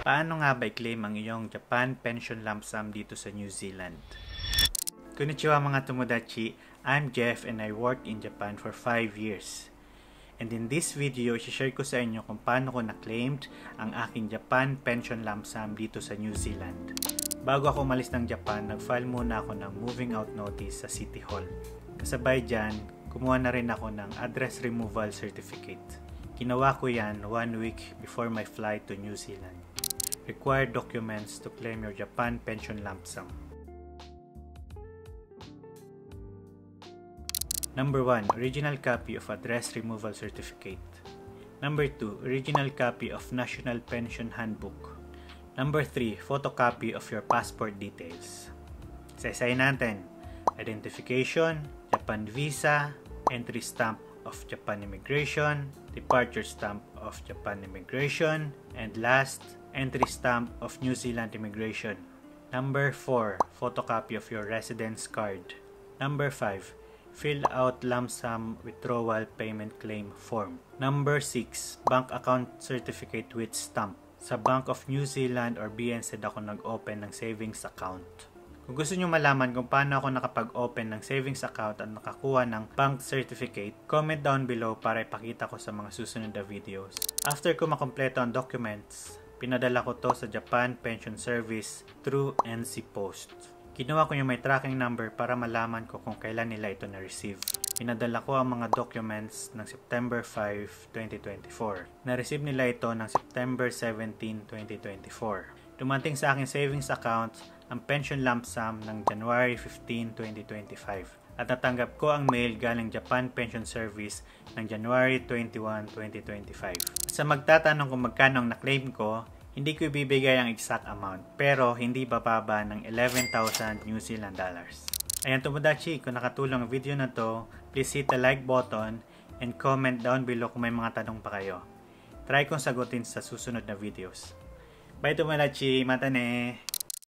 Paano nga ba i-claim ang iyong Japan Pension Lump Sum dito sa New Zealand? Konnichiwa mga tomodachi, I'm Jeff and I worked in Japan for 5 years. And in this video, i-share ko sa inyo kung paano ko na-claimed ang aking Japan Pension Lump Sum dito sa New Zealand. Bago ako umalis ng Japan, nag-file muna ako ng moving out notice sa City Hall. Kasabay dyan, kumuha na rin ako ng address removal certificate. Ginawa ko yan 1 week before my flight to New Zealand. Required documents to claim your Japan Pension Lump Sum. Number 1. Original copy of Address Removal Certificate. Number 2. Original copy of National Pension Handbook. Number 3. Photocopy of your passport details. Isa-isahin natin. Identification, Japan Visa, Entry Stamp of Japan Immigration, Departure Stamp of Japan Immigration, and last, Entry Stamp of New Zealand Immigration. Number 4. Photocopy of your residence card. Number 5. Fill out lump sum withdrawal payment claim form. Number 6. Bank account certificate with stamp. Sa Bank of New Zealand or BNZ ako nag-open ng savings account. Kung gusto nyo malaman kung paano ako nakapag-open ng savings account at nakakuha ng bank certificate, comment down below para ipakita ko sa mga susunod na videos. After ko makompleto ang documents, pinadala ko to sa Japan Pension Service through NC Post. Ginawa ko yung may tracking number para malaman ko kung kailan nila ito na-receive. Pinadala ko ang mga documents ng September 5, 2024. Na-receive nila ito ng September 17, 2024. Dumating sa aking savings account ang pension lump sum ng January 15, 2025. At natanggap ko ang mail galing Japan Pension Service ng January 21, 2025. Sa magtatanong kung magkano ang na-claim ko, hindi ko ibibigay ang exact amount, pero hindi bababa ng 11,000 New Zealand dollars. Ayan tomodachi, kung nakatulong ang video na to, please hit the like button and comment down below kung may mga tanong pa kayo. Try kong sagutin sa susunod na videos. Bye tomodachi, mata ne!